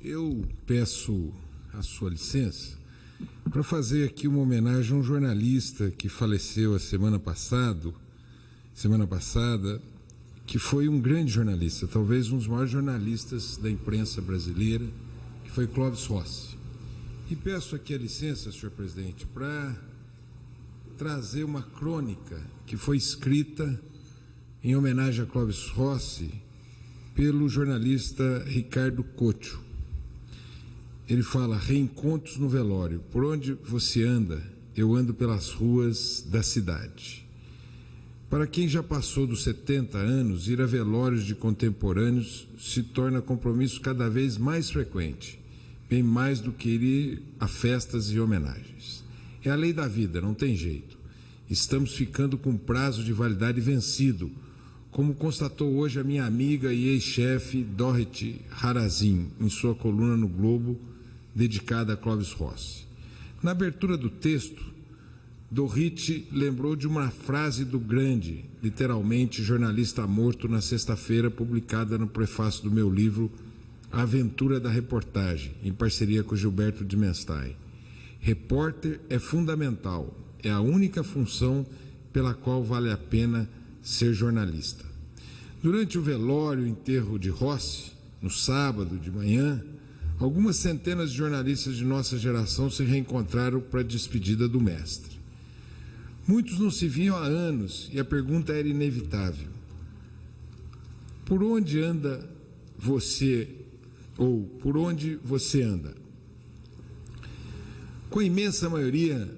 eu peço a sua licença para fazer aqui uma homenagem a um jornalista que faleceu a semana passada, que foi um grande jornalista, talvez um dos maiores jornalistas da imprensa brasileira, que foi Clóvis Rossi. E peço aqui a licença, senhor presidente, para trazer uma crônica que foi escrita em homenagem a Clóvis Rossi pelo jornalista Ricardo Couto. Ele fala: reencontros no velório. Por onde você anda, eu ando pelas ruas da cidade. Para quem já passou dos 70 anos, ir a velórios de contemporâneos se torna compromisso cada vez mais frequente, bem mais do que ir a festas e homenagens. É a lei da vida, não tem jeito. Estamos ficando com prazo de validade vencido, como constatou hoje a minha amiga e ex-chefe Dorothy Harazin, em sua coluna no Globo, dedicada a Clóvis Rossi. Na abertura do texto, Dorothy lembrou de uma frase do grande, literalmente, jornalista morto na sexta-feira, publicada no prefácio do meu livro A Aventura da Reportagem, em parceria com Gilberto Dimenstein. Repórter é fundamental, é a única função pela qual vale a pena ser jornalista. Durante o velório e enterro de Rossi, no sábado de manhã, algumas centenas de jornalistas de nossa geração se reencontraram para a despedida do mestre. Muitos não se viam há anos e a pergunta era inevitável: por onde anda você, ou por onde você anda? Com a imensa maioria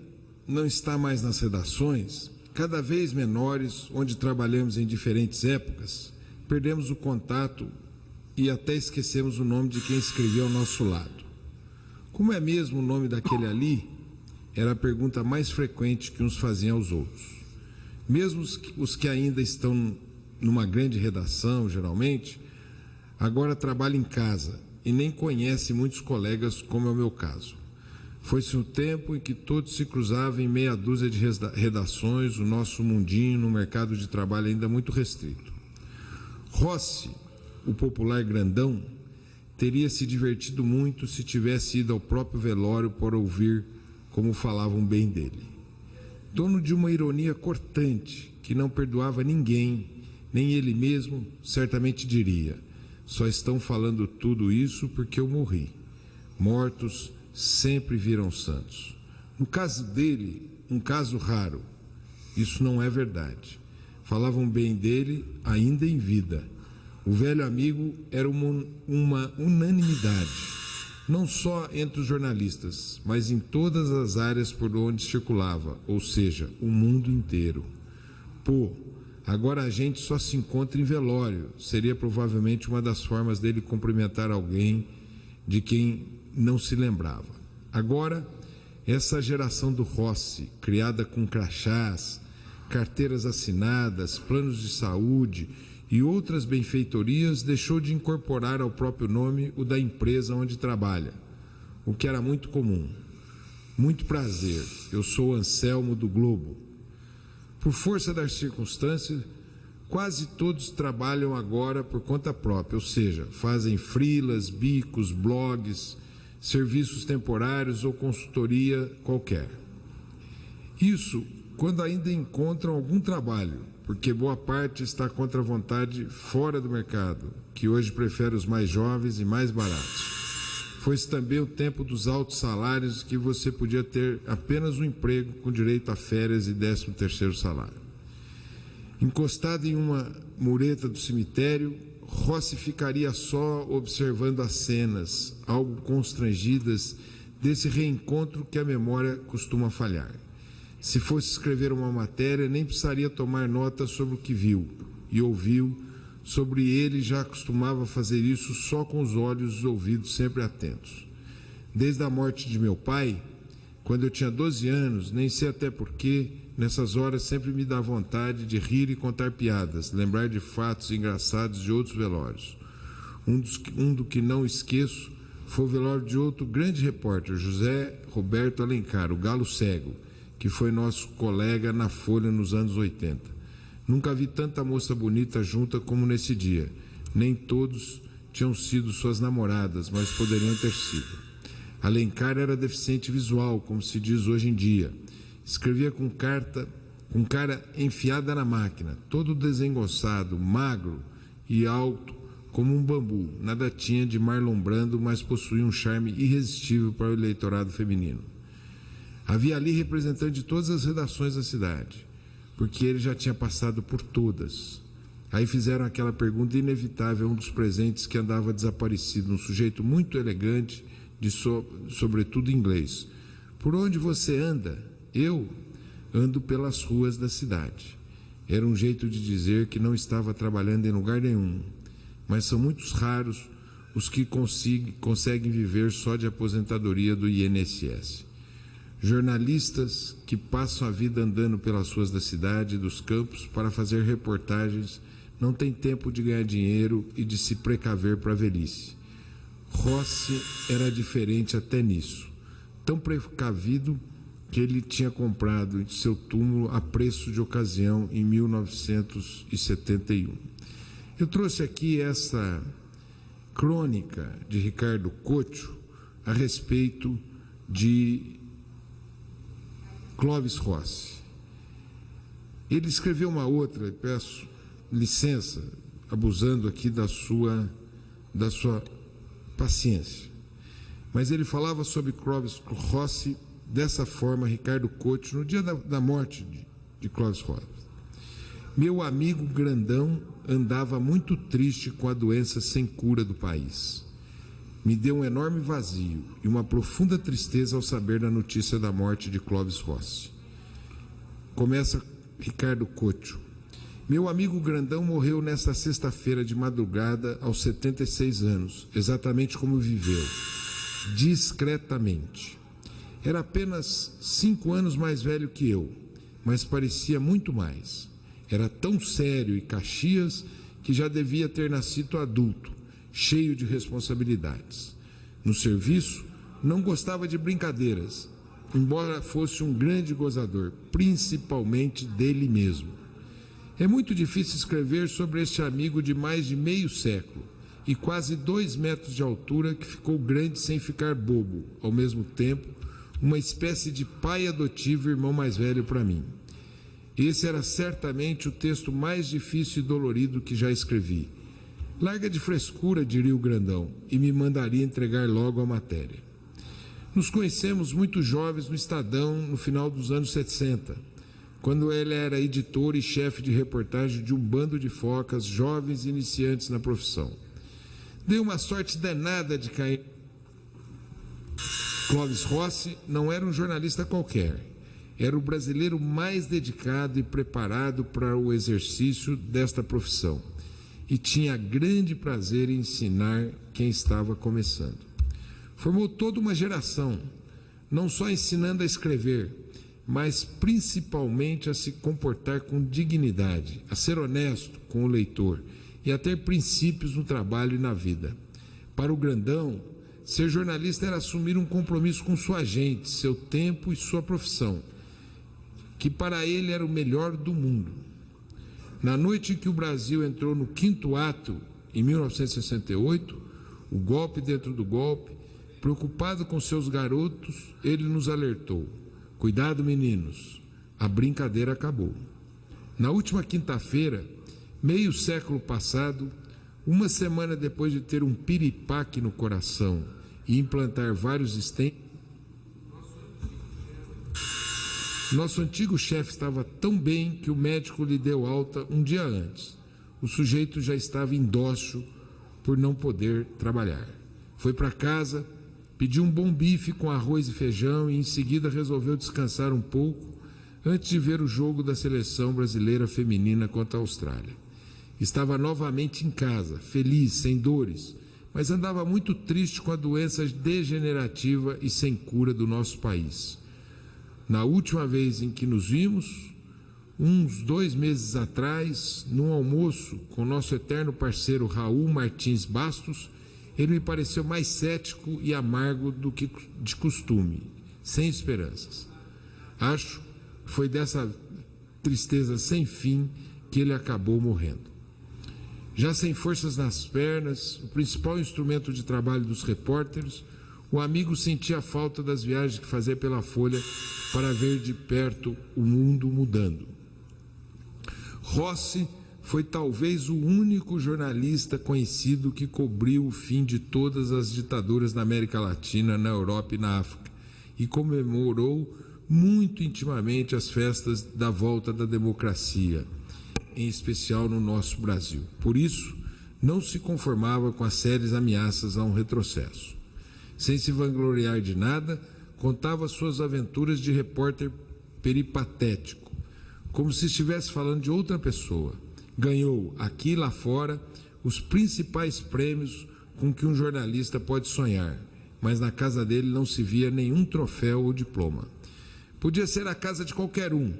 não está mais nas redações, cada vez menores, onde trabalhamos em diferentes épocas, perdemos o contato e até esquecemos o nome de quem escrevia ao nosso lado. Como é mesmo o nome daquele ali? Era a pergunta mais frequente que uns faziam aos outros. Mesmo os que ainda estão numa grande redação, geralmente, agora trabalham em casa e nem conhecem muitos colegas, como é o meu caso. Foi-se um tempo em que todos se cruzavam em meia dúzia de redações, o nosso mundinho no mercado de trabalho ainda muito restrito. Rossi, o popular grandão, teria se divertido muito se tivesse ido ao próprio velório para ouvir como falavam bem dele. Dono de uma ironia cortante, que não perdoava ninguém, nem ele mesmo, certamente diria: só estão falando tudo isso porque eu morri. Mortos sempre viram santos. No caso dele, um caso raro. Isso não é verdade. Falavam bem dele ainda em vida. O velho amigo era uma unanimidade, não só entre os jornalistas, mas em todas as áreas por onde circulava, ou seja, o mundo inteiro. Pô, agora a gente só se encontra em velório. Seria provavelmente uma das formas dele cumprimentar alguém de quem não se lembrava. Agora, essa geração do Rossi, criada com crachás, carteiras assinadas, planos de saúde e outras benfeitorias, deixou de incorporar ao próprio nome o da empresa onde trabalha, o que era muito comum. Muito prazer, eu sou Anselmo do Globo. Por força das circunstâncias, quase todos trabalham agora por conta própria, ou seja, fazem freelas, bicos, blogs, serviços temporários ou consultoria qualquer. Isso quando ainda encontram algum trabalho, porque boa parte está contra a vontade fora do mercado, que hoje prefere os mais jovens e mais baratos. Foi-se também o tempo dos altos salários, que você podia ter apenas um emprego com direito a férias e 13º salário. Encostado em uma mureta do cemitério, Rossi ficaria só observando as cenas, algo constrangidas, desse reencontro que a memória costuma falhar. Se fosse escrever uma matéria, nem precisaria tomar nota sobre o que viu e ouviu. Sobre ele já costumava fazer isso só com os olhos e os ouvidos sempre atentos. Desde a morte de meu pai, quando eu tinha 12 anos, nem sei até porquê, nessas horas sempre me dá vontade de rir e contar piadas, lembrar de fatos engraçados de outros velórios. Um do que não esqueço foi o velório de outro grande repórter, José Roberto Alencar, o Galo Cego, que foi nosso colega na Folha nos anos 80. Nunca vi tanta moça bonita junta como nesse dia. Nem todos tinham sido suas namoradas, mas poderiam ter sido. Alencar era deficiente visual, como se diz hoje em dia. Escrevia com cara enfiada na máquina, todo desengonçado, magro e alto como um bambu. Nada tinha de Marlon Brando, mas possuía um charme irresistível para o eleitorado feminino. Havia ali representante de todas as redações da cidade, porque ele já tinha passado por todas. Aí fizeram aquela pergunta inevitável a um dos presentes que andava desaparecido, um sujeito muito elegante, sobretudo inglês. Por onde você anda? Eu ando pelas ruas da cidade. Era um jeito de dizer que não estava trabalhando em lugar nenhum, mas são muitos raros os que conseguem viver só de aposentadoria do INSS. Jornalistas que passam a vida andando pelas ruas da cidade e dos campos para fazer reportagens não têm tempo de ganhar dinheiro e de se precaver para a velhice. Rossi era diferente até nisso, tão precavido que ele tinha comprado seu túmulo a preço de ocasião em 1971. Eu trouxe aqui essa crônica de Ricardo Couto a respeito de Clóvis Rossi. Ele escreveu uma outra, peço licença, abusando aqui da sua paciência. Mas ele falava sobre Clóvis Rossi dessa forma, Ricardo Couto, no dia da morte de Clóvis Rossi. Meu amigo grandão andava muito triste com a doença sem cura do país. Me deu um enorme vazio e uma profunda tristeza ao saber da notícia da morte de Clóvis Rossi. Começa Ricardo Couto. Meu amigo grandão morreu nesta sexta-feira de madrugada aos 76 anos, exatamente como viveu, discretamente. Era apenas 5 anos mais velho que eu, mas parecia muito mais. Era tão sério e Caxias que já devia ter nascido adulto, cheio de responsabilidades. No serviço, não gostava de brincadeiras, embora fosse um grande gozador, principalmente dele mesmo. É muito difícil escrever sobre este amigo de mais de meio século e quase 2 metros de altura que ficou grande sem ficar bobo, ao mesmo tempo, uma espécie de pai adotivo e irmão mais velho para mim. Esse era certamente o texto mais difícil e dolorido que já escrevi. Larga de frescura, diria o grandão, e me mandaria entregar logo a matéria. Nos conhecemos muito jovens no Estadão no final dos anos 60, quando ele era editor e chefe de reportagem de um bando de focas, jovens iniciantes na profissão. Dei uma sorte danada de cair. Clóvis Rossi não era um jornalista qualquer. Era o brasileiro mais dedicado e preparado para o exercício desta profissão. E tinha grande prazer em ensinar quem estava começando. Formou toda uma geração, não só ensinando a escrever, mas principalmente a se comportar com dignidade, a ser honesto com o leitor e a ter princípios no trabalho e na vida. Para o grandão, ser jornalista era assumir um compromisso com sua gente, seu tempo e sua profissão, que para ele era o melhor do mundo. Na noite em que o Brasil entrou no 5º ato, em 1968, o golpe dentro do golpe, preocupado com seus garotos, ele nos alertou: cuidado, meninos, a brincadeira acabou. Na última quinta-feira, meio século passado, uma semana depois de ter um piripaque no coração e implantar vários estentes, nosso antigo chefe estava tão bem que o médico lhe deu alta um dia antes. O sujeito já estava indócil por não poder trabalhar. Foi para casa, pediu um bom bife com arroz e feijão e em seguida resolveu descansar um pouco antes de ver o jogo da seleção brasileira feminina contra a Austrália. Estava novamente em casa, feliz, sem dores, mas andava muito triste com a doença degenerativa e sem cura do nosso país. Na última vez em que nos vimos, uns 2 meses atrás, num almoço com nosso eterno parceiro Raul Martins Bastos, ele me pareceu mais cético e amargo do que de costume, sem esperanças. Acho que foi dessa tristeza sem fim que ele acabou morrendo. Já sem forças nas pernas, o principal instrumento de trabalho dos repórteres, o amigo sentia a falta das viagens que fazia pela Folha para ver de perto o mundo mudando. Rossi foi talvez o único jornalista conhecido que cobriu o fim de todas as ditaduras na América Latina, na Europa e na África, e comemorou muito intimamente as festas da volta da democracia, em especial no nosso Brasil. Por isso, não se conformava com as sérias ameaças a um retrocesso. Sem se vangloriar de nada, contava suas aventuras de repórter peripatético, como se estivesse falando de outra pessoa. Ganhou, aqui e lá fora, os principais prêmios com que um jornalista pode sonhar, mas na casa dele não se via nenhum troféu ou diploma. Podia ser a casa de qualquer um,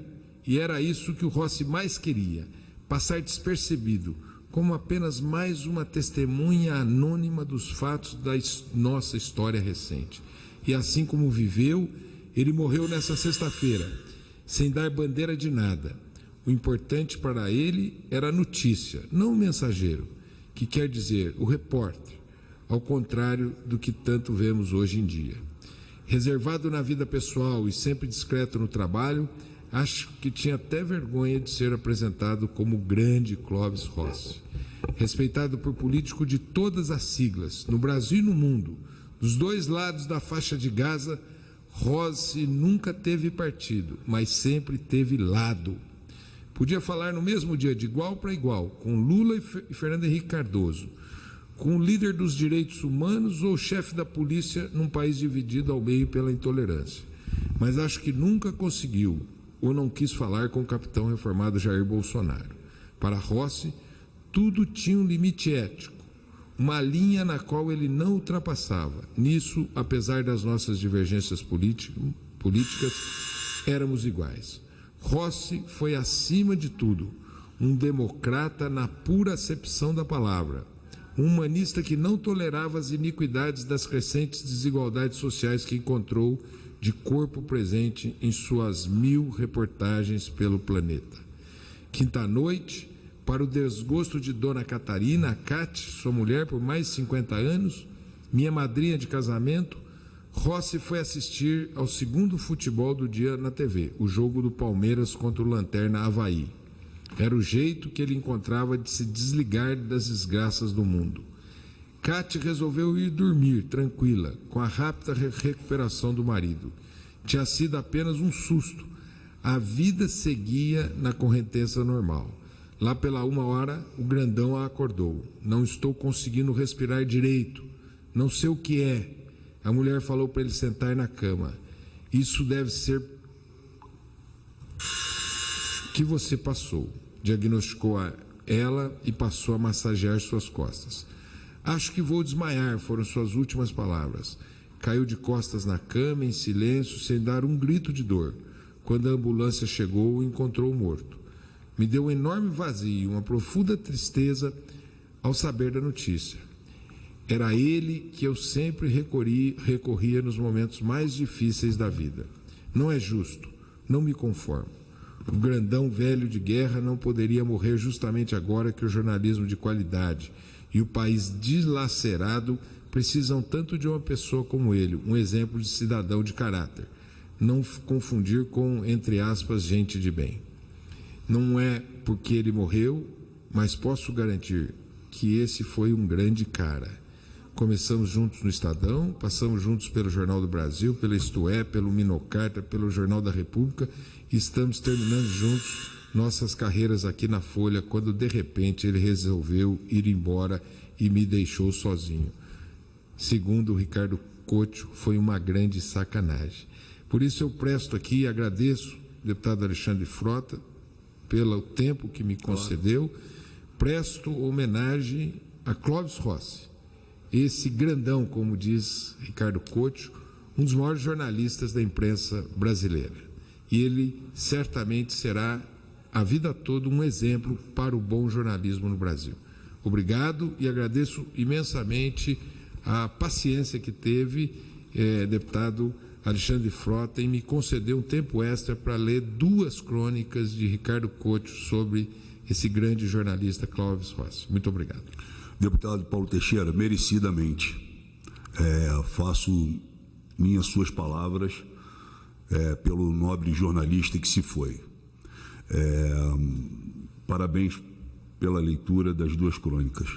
e era isso que o Rossi mais queria, passar despercebido, como apenas mais uma testemunha anônima dos fatos da nossa história recente. E assim como viveu, ele morreu nessa sexta-feira, sem dar bandeira de nada. O importante para ele era a notícia, não o mensageiro, que quer dizer o repórter, ao contrário do que tanto vemos hoje em dia. Reservado na vida pessoal e sempre discreto no trabalho, acho que tinha até vergonha de ser apresentado como o grande Clóvis Rossi. Respeitado por políticos de todas as siglas, no Brasil e no mundo, dos dois lados da faixa de Gaza, Rossi nunca teve partido, mas sempre teve lado. Podia falar no mesmo dia, de igual para igual, com Lula e Fernando Henrique Cardoso, com o líder dos direitos humanos ou o chefe da polícia num país dividido ao meio pela intolerância. Mas acho que nunca conseguiu ou não quis falar com o capitão reformado Jair Bolsonaro. Para Rossi, tudo tinha um limite ético, uma linha na qual ele não ultrapassava. Nisso, apesar das nossas divergências políticas, éramos iguais. Rossi foi, acima de tudo, um democrata na pura acepção da palavra, um humanista que não tolerava as iniquidades das crescentes desigualdades sociais que encontrou de corpo presente em suas 1000 reportagens pelo planeta. Quinta-noite, para o desgosto de Dona Catarina, a Cate, sua mulher por mais de 50 anos, minha madrinha de casamento, Rossi foi assistir ao segundo futebol do dia na TV, o jogo do Palmeiras contra o Lanterna Avaí. Era o jeito que ele encontrava de se desligar das desgraças do mundo. Cate resolveu ir dormir, tranquila, com a rápida recuperação do marido. Tinha sido apenas um susto. A vida seguia na correnteza normal. Lá pela 1h, o grandão a acordou. Não estou conseguindo respirar direito. Não sei o que é. A mulher falou para ele sentar na cama. Isso deve ser que você passou. Diagnosticou ela e passou a massagear suas costas. Acho que vou desmaiar, foram suas últimas palavras. Caiu de costas na cama, em silêncio, sem dar um grito de dor. Quando a ambulância chegou, o encontrou morto. Me deu um enorme vazio, uma profunda tristeza ao saber da notícia. Era a ele que eu sempre recorria nos momentos mais difíceis da vida. Não é justo, não me conformo. O grandão velho de guerra não poderia morrer justamente agora que o jornalismo de qualidade e o país dilacerado precisam tanto de uma pessoa como ele, um exemplo de cidadão de caráter. Não confundir com, entre aspas, gente de bem. Não é porque ele morreu, mas posso garantir que esse foi um grande cara. Começamos juntos no Estadão, passamos juntos pelo Jornal do Brasil, pela Isto É, pelo Minocarta, pelo Jornal da República e estamos terminando juntos nossas carreiras aqui na Folha, quando de repente ele resolveu ir embora e me deixou sozinho. Segundo o Ricardo Couto, foi uma grande sacanagem. Por isso eu presto aqui e agradeço ao deputado Alexandre Frota pelo tempo que me concedeu, presto homenagem a Clóvis Rossi, esse grandão, como diz Ricardo Couto, um dos maiores jornalistas da imprensa brasileira. E ele certamente será a vida toda um exemplo para o bom jornalismo no Brasil. Obrigado e agradeço imensamente a paciência que teve, deputado Alexandre Frota, em me conceder um tempo extra para ler 2 crônicas de Ricardo Couto sobre esse grande jornalista Clóvis Rossi. Muito obrigado. Deputado Paulo Teixeira, merecidamente, faço minhas suas palavras pelo nobre jornalista que se foi. Parabéns pela leitura das 2 crônicas.